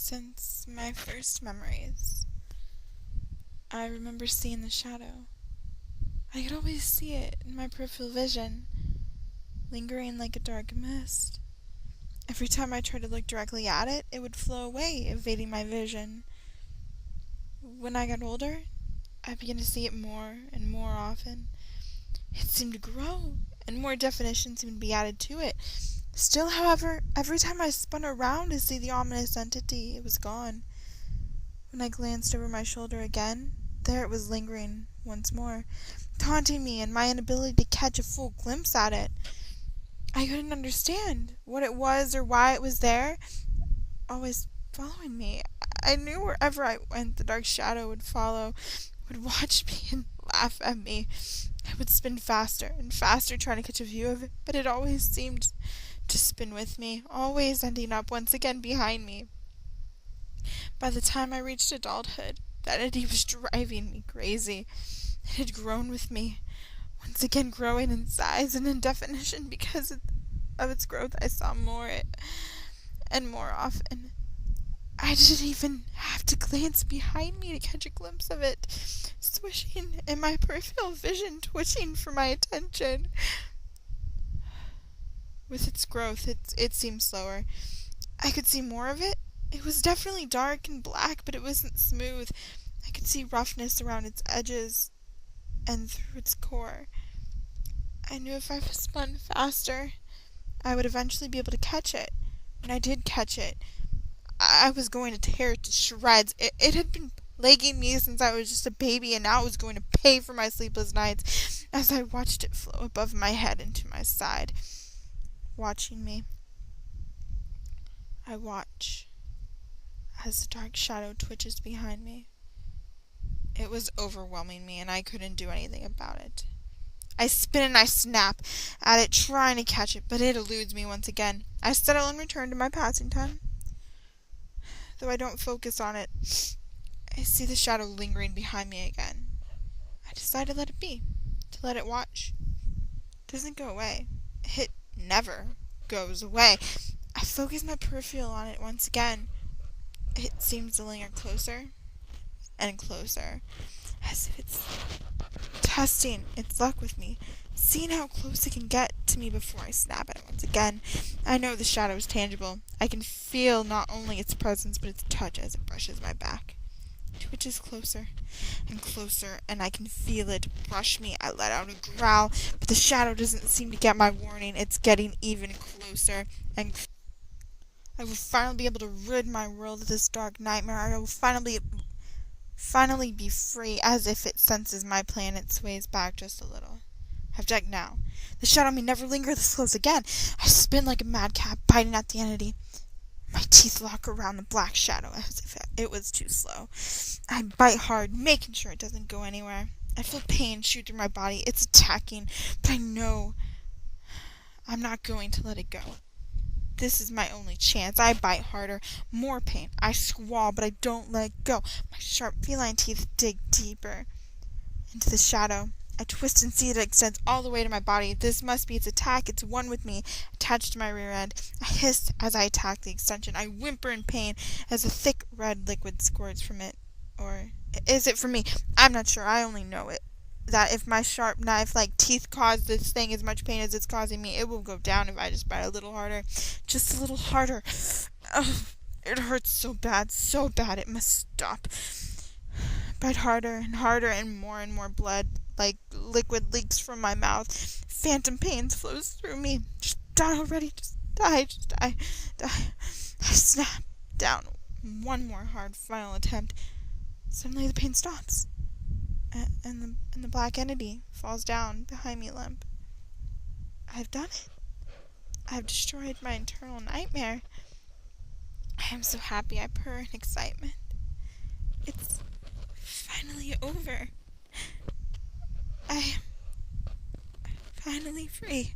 Since my first memories, I remember seeing the shadow. I could always see it in my peripheral vision, lingering like a dark mist. Every time I tried to look directly at it, it would flow away, evading my vision. When I got older, I began to see it more and more often. It seemed to grow, and more definition seemed to be added to it. Still, however, every time I spun around to see the ominous entity, it was gone. When I glanced over my shoulder again, there it was lingering once more, taunting me and my inability to catch a full glimpse at it. I couldn't understand what it was or why it was there, always following me. I knew wherever I went, the dark shadow would follow, would watch me and laugh at me. I would spin faster and faster trying to catch a view of it, but it always seemed to spin with me, always ending up once again behind me. By the time I reached adulthood, that entity was driving me crazy. It had grown with me, once again growing in size and in definition. Because of its growth, I saw more and more often. I didn't even have to glance behind me to catch a glimpse of it, swishing in my peripheral vision, twitching for my attention. With its growth, it seemed slower. I could see more of it. It was definitely dark and black, but it wasn't smooth. I could see roughness around its edges and through its core. I knew if I spun faster, I would eventually be able to catch it. When I did catch it, I was going to tear it to shreds. It had been plaguing me since I was just a baby, and now it was going to pay for my sleepless nights as I watched it flow above my head and to my side, watching me. I watch as the dark shadow twitches behind me. It was overwhelming me, and I couldn't do anything about it. I spin and I snap at it, trying to catch it, but it eludes me once again. I settle and return to my passing time. Though I don't focus on it, I see the shadow lingering behind me again. I decide to let it be, to let it watch. It doesn't go away. It never goes away. I focus my peripheral on it once again. It seems to linger closer and closer, as if it's testing its luck with me, seeing how close it can get to me before I snap at it once again. I know the shadow is tangible. I can feel not only its presence, but its touch as it brushes my back. It twitches closer and closer, and I can feel it brush me. I let out a growl, but the shadow doesn't seem to get my warning. It's getting even closer, and I will finally be able to rid my world of this dark nightmare. I will finally be free. As if it senses my plan, it sways back just a little. I've checked now. The shadow may never linger this close again. I spin like a madcap, biting at the entity. My teeth lock around the black shadow as if it was too slow. I bite hard, making sure it doesn't go anywhere. I feel pain shoot through my body. It's attacking, but I know I'm not going to let it go. This is my only chance. I bite harder. More pain. I squall, but I don't let go. My sharp feline teeth dig deeper into the shadow. I twist and see that it extends all the way to my body. This must be its attack. It's one with me, attached to my rear end. I hiss as I attack the extension. I whimper in pain as a thick red liquid squirts from it. Or is it from me? I'm not sure. I only know it. That if my sharp knife-like teeth cause this thing as much pain as it's causing me, it will go down if I just bite a little harder. Just a little harder. Oh, it hurts so bad, it must stop. Bite harder and harder, and more blood, like liquid, leaks from my mouth. Phantom pain flows through me. Just die already, just die. I snap down. One more hard final attempt. Suddenly the pain stops. And the black entity falls down behind me limp. I've done it. I've destroyed my internal nightmare. I am so happy. I purr in excitement. It's finally over. I am finally free.